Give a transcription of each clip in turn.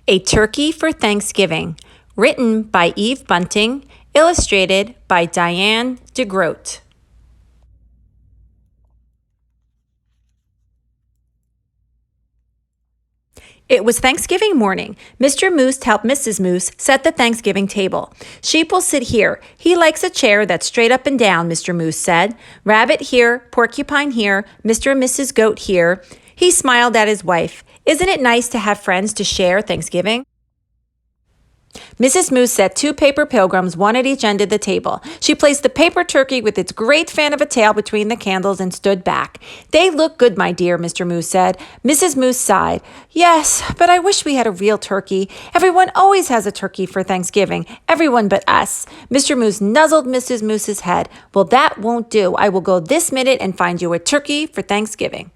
A Turkey for Thanksgiving, written by Eve Bunting, illustrated by Diane DeGroat. It was Thanksgiving morning. Mr. Moose helped Mrs. Moose set the Thanksgiving table. Sheep will sit here. He likes a chair that's straight up and down, Mr. Moose said. Rabbit here, porcupine here, Mr. and Mrs. Goat here. He smiled at his wife. Isn't it nice to have friends to share Thanksgiving? Mrs. Moose set 2 paper pilgrims, one at each end of the table. She placed the paper turkey with its great fan of a tail between the candles and stood back. They look good, my dear, Mr. Moose said. Mrs. Moose sighed. Yes, but I wish we had a real turkey. Everyone always has a turkey for Thanksgiving. Everyone but us. Mr. Moose nuzzled Mrs. Moose's head. Well, that won't do. I will go this minute and find you a turkey for Thanksgiving.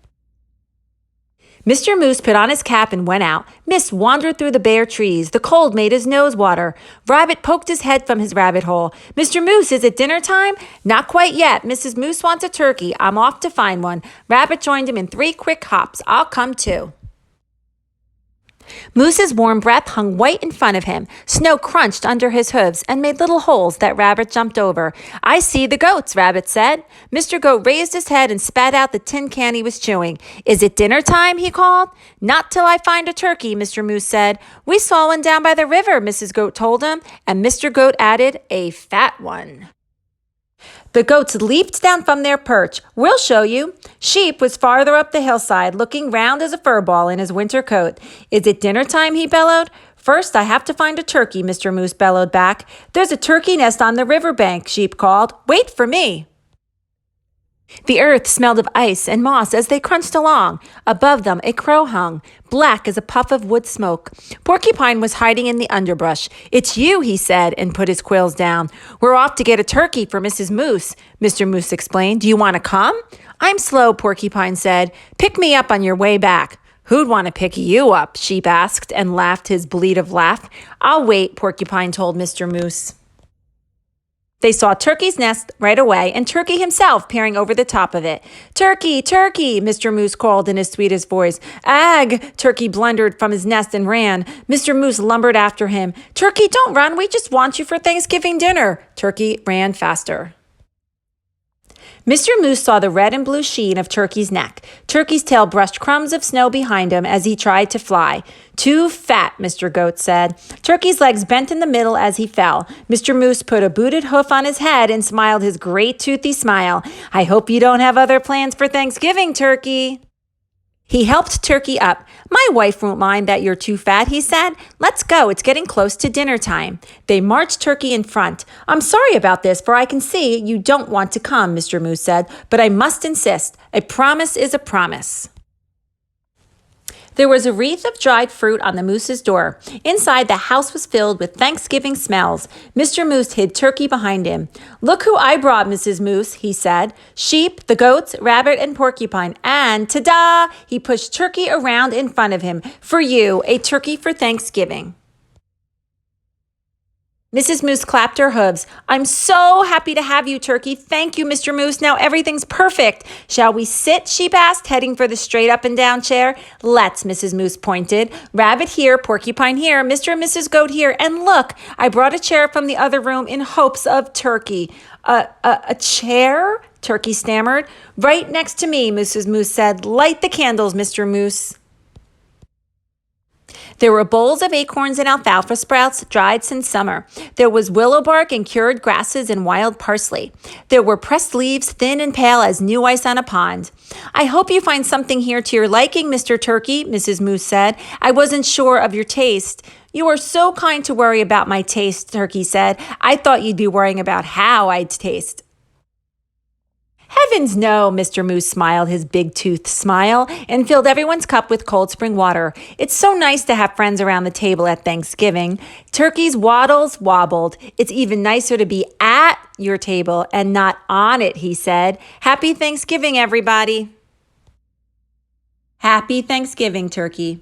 Mr. Moose put on his cap and went out. Mist wandered through the bare trees. The cold made his nose water. Rabbit poked his head from his rabbit hole. Mr. Moose, is it dinner time? Not quite yet. Mrs. Moose wants a turkey. I'm off to find one. Rabbit joined him in 3 quick hops. I'll come too. Moose's warm breath hung white in front of him. Snow crunched under his hooves and made little holes that Rabbit jumped over. I see the goats, Rabbit said. Mr. Goat raised his head and spat out the tin can he was chewing. Is it dinner time? He called. Not till I find a turkey, Mr. Moose said. We saw one down by the river, Mrs. Goat told him, and Mr. Goat added, a fat one. The goats leaped down from their perch. We'll show you. Sheep was farther up the hillside, looking round as a fur ball in his winter coat. Is it dinner time? He bellowed. First, I have to find a turkey, Mr. Moose bellowed back. There's a turkey nest on the riverbank, Sheep called. Wait for me. The earth smelled of ice and moss as they crunched along. Above them, a crow hung, black as a puff of wood smoke. Porcupine was hiding in the underbrush. It's you, he said, and put his quills down. We're off to get a turkey for Mrs. Moose, Mr. Moose explained. Do you want to come? I'm slow, Porcupine said. Pick me up on your way back. Who'd want to pick you up? Sheep asked and laughed his bleat of laugh. I'll wait, Porcupine told Mr. Moose. They saw Turkey's nest right away and Turkey himself peering over the top of it. Turkey, Turkey, Mr. Moose called in his sweetest voice. Ag! Turkey blundered from his nest and ran. Mr. Moose lumbered after him. Turkey, don't run. We just want you for Thanksgiving dinner. Turkey ran faster. Mr. Moose saw the red and blue sheen of Turkey's neck. Turkey's tail brushed crumbs of snow behind him as he tried to fly. Too fat, Mr. Goat said. Turkey's legs bent in the middle as he fell. Mr. Moose put a booted hoof on his head and smiled his great toothy smile. I hope you don't have other plans for Thanksgiving, Turkey. He helped Turkey up. My wife won't mind that you're too fat, he said. Let's go. It's getting close to dinner time. They marched Turkey in front. I'm sorry about this, for I can see you don't want to come, Mr. Moose said, but I must insist. A promise is a promise. There was a wreath of dried fruit on the moose's door. Inside, the house was filled with Thanksgiving smells. Mr. Moose hid Turkey behind him. Look who I brought, Mrs. Moose, he said. Sheep, the goats, Rabbit, and Porcupine. And ta-da! He pushed Turkey around in front of him. For you, a turkey for Thanksgiving. Mrs. Moose clapped her hooves. I'm so happy to have you, Turkey. Thank you, Mr. Moose. Now everything's perfect. Shall we sit? Sheep asked, heading for the straight up and down chair. Let's, Mrs. Moose pointed. Rabbit here, Porcupine here, Mr. and Mrs. Goat here. And look, I brought a chair from the other room in hopes of Turkey. A chair? Turkey stammered. Right next to me, Mrs. Moose said. Light the candles, Mr. Moose. There were bowls of acorns and alfalfa sprouts dried since summer. There was willow bark and cured grasses and wild parsley. There were pressed leaves, thin and pale as new ice on a pond. I hope you find something here to your liking, Mr. Turkey, Mrs. Moose said. I wasn't sure of your taste. You are so kind to worry about my taste, Turkey said. I thought you'd be worrying about how I'd taste. Heavens no, Mr. Moose smiled his big-toothed smile and filled everyone's cup with cold spring water. It's so nice to have friends around the table at Thanksgiving. Turkey's waddles wobbled. It's even nicer to be at your table and not on it, he said. Happy Thanksgiving, everybody. Happy Thanksgiving, Turkey.